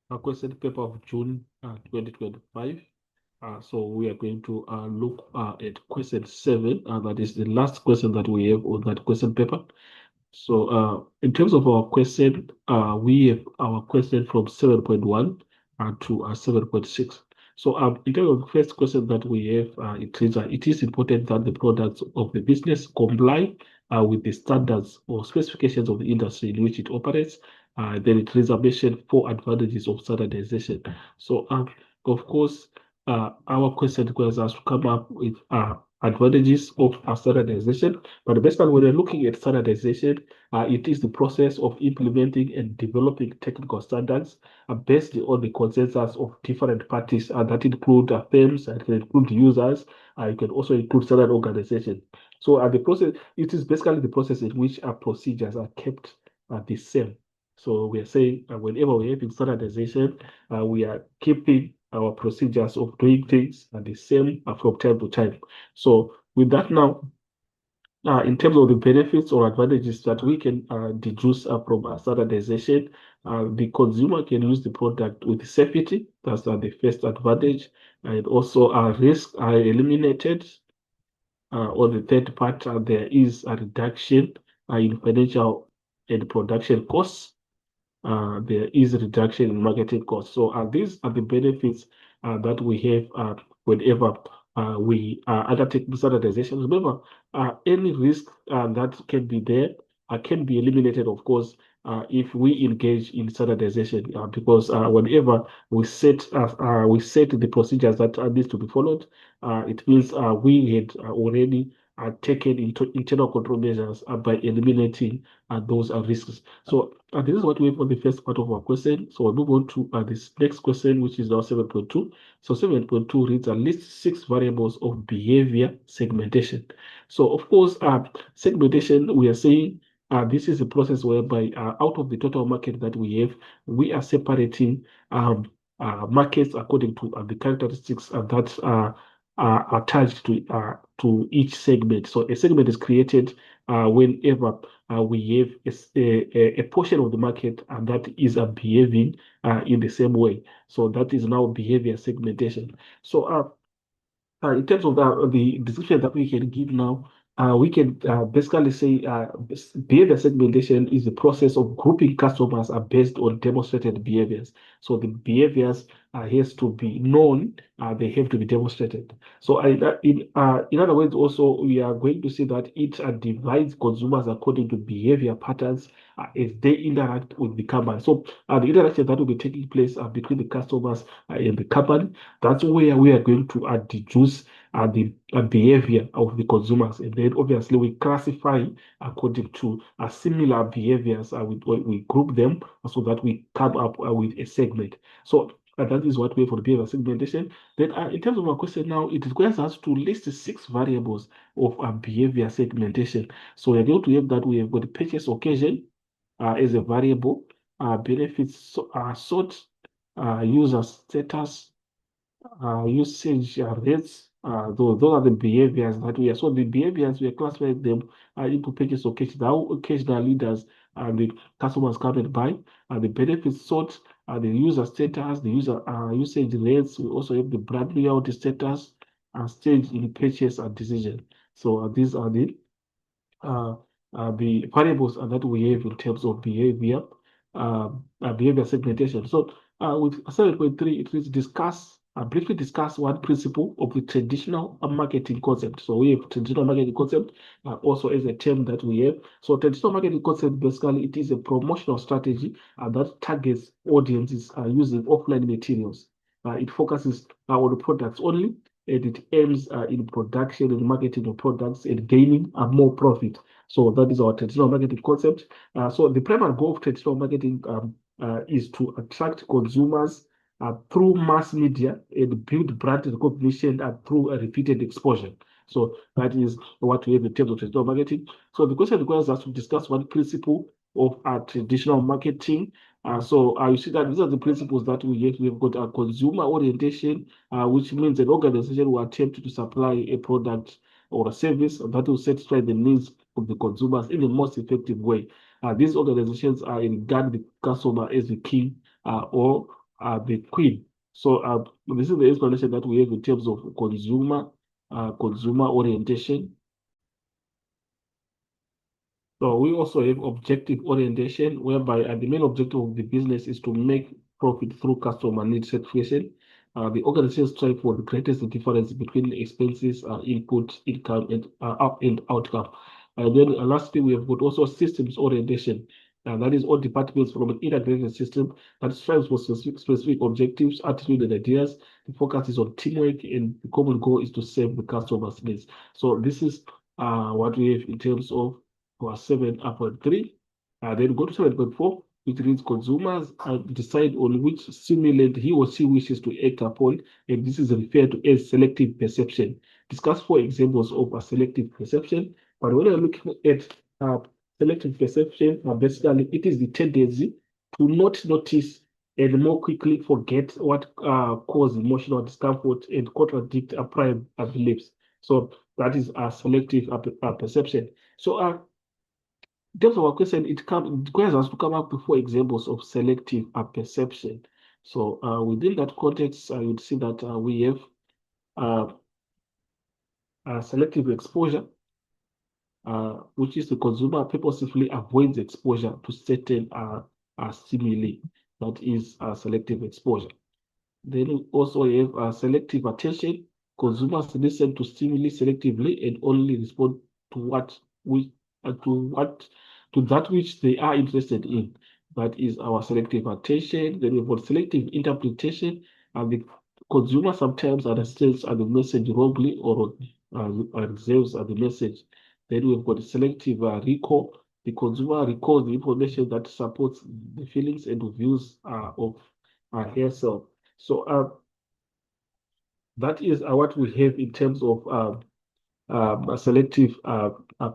a question paper of June 2025. So we are going to look at question 7. That is the last question that we have on that question paper. So in terms of our question, we have our question from 7.1 to 7.6. So in terms of the first question that we have, it reads, it is important that the products of the business comply with the standards or specifications of the industry in which it operates. Then it reads a mention for advantages of standardization. So of course, our question requires us to come up with advantages of standardization. But basically, when we're looking at standardization, it is the process of implementing and developing technical standards based on the consensus of different parties that include firms, it can include users, it can also include standard organizations. So the process, it is basically the process in which our procedures are kept the same. So we are saying whenever we have standardization, we are keeping our procedures of doing things the same from time to time. So with that now, in terms of the benefits or advantages that we can deduce from standardization, the consumer can use the product with safety. That's the first advantage. And also risks are eliminated. On the third part, there is a reduction in financial and production costs. There is a reduction in marketing costs. So these are the benefits that we have whenever we undertake standardization. Remember, any risk that can be there can be eliminated, of course, if we engage in standardization, because whenever we set the procedures that needs to be followed, it means we had already taken into internal control measures by eliminating those risks. So this is what we have for the first part of our question. So we'll move on to this next question, which is now 7.2. So 7.2 reads, list 6 variables of behavior segmentation. So of course, segmentation, we are saying this is a process whereby out of the total market that we have, we are separating markets according to the characteristics that are attached to each segment. So a segment is created whenever we have a portion of the market that is behaving in the same way. So that is now behavior segmentation. So in terms of the description that we can give now, we can basically say behavior segmentation is the process of grouping customers based on demonstrated behaviors. So the behaviors has to be known, they have to be demonstrated. So in other words, also we are going to see that it divides consumers according to behavior patterns as they interact with the company. So the interaction that will be taking place between the customers and the company, that's where we are going to deduce the behavior of the consumers. And then obviously we classify according to similar behaviors. We group them so that we come up with a segment. So that is what we have for the behavior segmentation. Then in terms of our question now, it requires us to list 6 variables of behavior segmentation. So we're going to have that we have got the purchase occasion as a variable, benefits sort, user status, usage rates. Those are the behaviors that we are. So the behaviors we are classifying them into pages occasion. How occasional leaders and the customers come and buy. The benefits sort, the user status, the user usage rates. We also have the brand loyalty status and stage in purchase and decision. So these are the variables that we have in terms of behavior segmentation. So with 7.3, it is briefly discuss one principle of the traditional marketing concept. So we have traditional marketing concept also as a term that we have. So traditional marketing concept, basically, it is a promotional strategy that targets audiences using offline materials. It focuses on the products only, and it aims in production and marketing of products and gaining more profit. So that is our traditional marketing concept. So the primary goal of traditional marketing is to attract consumers through mass media and build brand recognition through a repeated exposure. So that is what we have in terms of traditional marketing. So the question requires us to discuss one principle of traditional marketing. So you see that these are the principles that we have. We've got a consumer orientation, which means an organization will attempt to supply a product or a service that will satisfy the needs of the consumers in the most effective way. These organizations regard the customer as the king or the queen. So this is the explanation that we have in terms of consumer orientation. So we also have objective orientation, whereby the main objective of the business is to make profit through customer need satisfaction. The organization strive for the greatest difference between expenses, input, income, and outcome. And then lastly, we have got also systems orientation. That is all departments from an integrated system that strives for specific objectives, attitude, and ideas. The focus is on teamwork, and the common goal is to serve the customer's needs. So this is what we have in terms of for 7.3. Then go to 7.4, which reads consumers decide on which stimulant he or she wishes to act upon, and this is referred to as selective perception. Discuss four examples of a selective perception. But when you're looking at selective perception, basically it is the tendency to not notice and more quickly forget what cause emotional discomfort and contradict a prior beliefs. So that is a selective perception. So in terms of our question, it requires us to come up with four examples of selective perception. So within that context, you'd see that we have uh, selective exposure, which is the consumer purposefully avoids exposure to certain stimuli. That is selective exposure. Then we also have selective attention. Consumers listen to stimuli selectively and only respond to what to that which they are interested in. That is our selective attention. Then we've got selective interpretation, and the consumer sometimes understands the message wrongly or reserves the message. Then we've got selective recall. The consumer recalls the information that supports the feelings and views of herself. So that is what we have in terms of a selective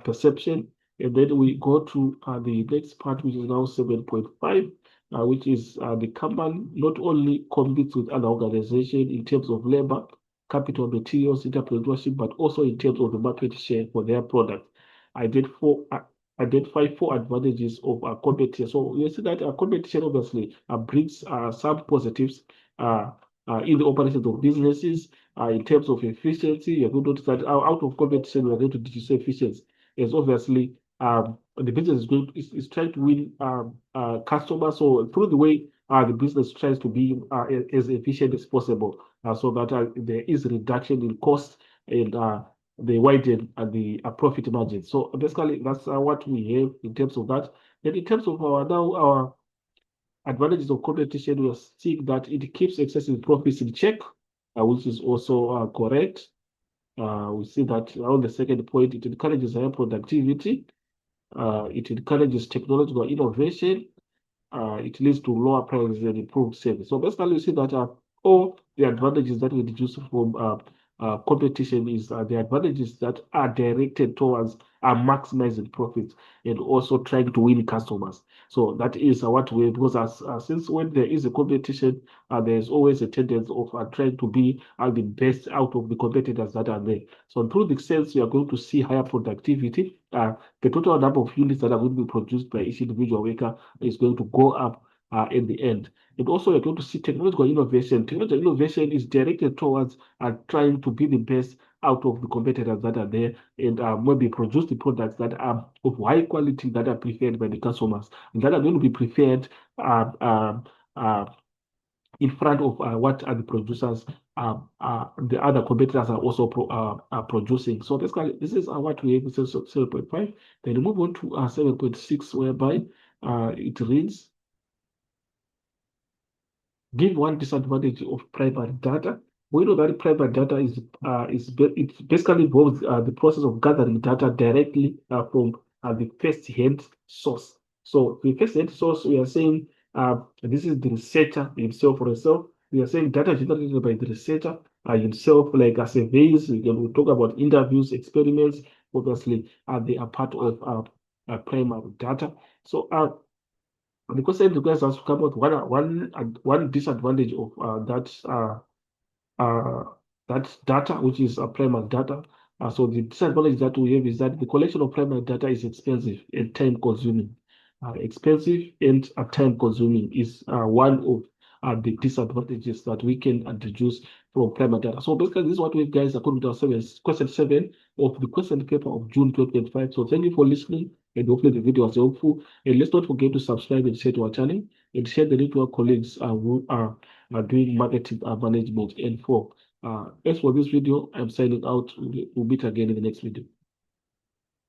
perception. And then we go to the next part, which is now 7.5, which is the company not only competes with other organizations in terms of labor, capital, materials, entrepreneurship, but also in terms of the market share for their product. Identify four advantages of competition. So you see that competition obviously brings some positives in the operations of businesses. In terms of efficiency, you're going to notice that out of competition, we're going to reduce efficiency. As obviously, the business is trying to win customers. So through the way the business tries to be as efficient as possible, so that there is reduction in cost and they widen the profit margin. So basically, that's what we have in terms of that. And in terms of our advantages of competition, we are seeing that it keeps excessive profits in check, which is also correct. We see that on the second point, it encourages higher productivity. It encourages technological innovation. It leads to lower prices and improved service. So basically, you see that all the advantages that we deduce from competition is the advantages that are directed towards maximizing profits and also trying to win customers. So that is what we, because since when there is a competition, there is always a tendency of trying to be the best out of the competitors that are there. So through the sales, you are going to see higher productivity. The total number of units that are going to be produced by each individual worker is going to go up in the end. And also, you're going to see technological innovation. Technological innovation is directed towards trying to be the best out of the competitors that are there and maybe produce the products that are of high quality that are preferred by the customers and that are going to be preferred in front of what are the producers the other competitors are also producing. So basically, this is what we have in 7.5. Then we move on to 7.6, whereby it reads, give one disadvantage of private data. We know that private data it basically involves the process of gathering data directly from the first-hand source. So the first-hand source, we are saying this is the researcher himself or herself. We are saying data generated by the researcher himself, like surveys. We talk about interviews, experiments. Obviously, they are part of primary data. So because it requires us to come out one disadvantage of uh, that data, which is primary data. So the disadvantage that we have is that the collection of primary data is expensive and time consuming. Expensive and time consuming is one of the disadvantages that we can deduce from primary data. So basically, this is what we have, guys, according to our question 7 of the question paper of June 2025. So thank you for listening, and hopefully the video was helpful. And let's not forget to subscribe and share to our channel, and share the link to our colleagues who are doing marketing management. And as for this video, I'm signing out. We'll meet again in the next video.